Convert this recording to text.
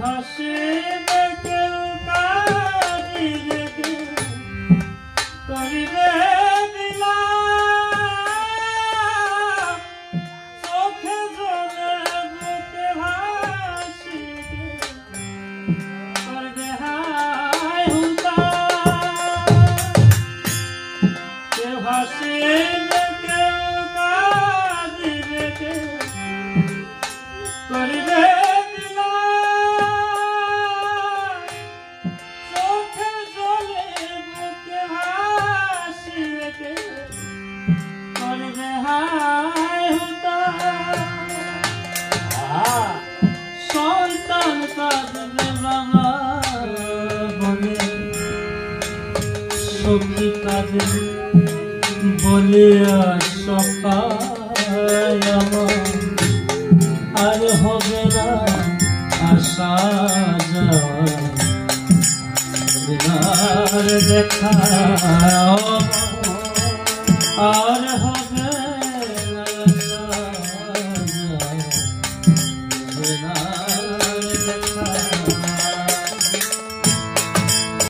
হাসে কেউ কাঁদিলে কেউ করিলে দিলাম চোখে জলে বুকে ভাসি করবে হায় হুতাম কেউ হাসে কেউ কাঁদিলে কেউ করিবে সন্তান কাঁদবে বাবা বলে সখী কাঁদবে বলিয়া সকাল আমার আর হবে না আশা যাওয়ার দেখা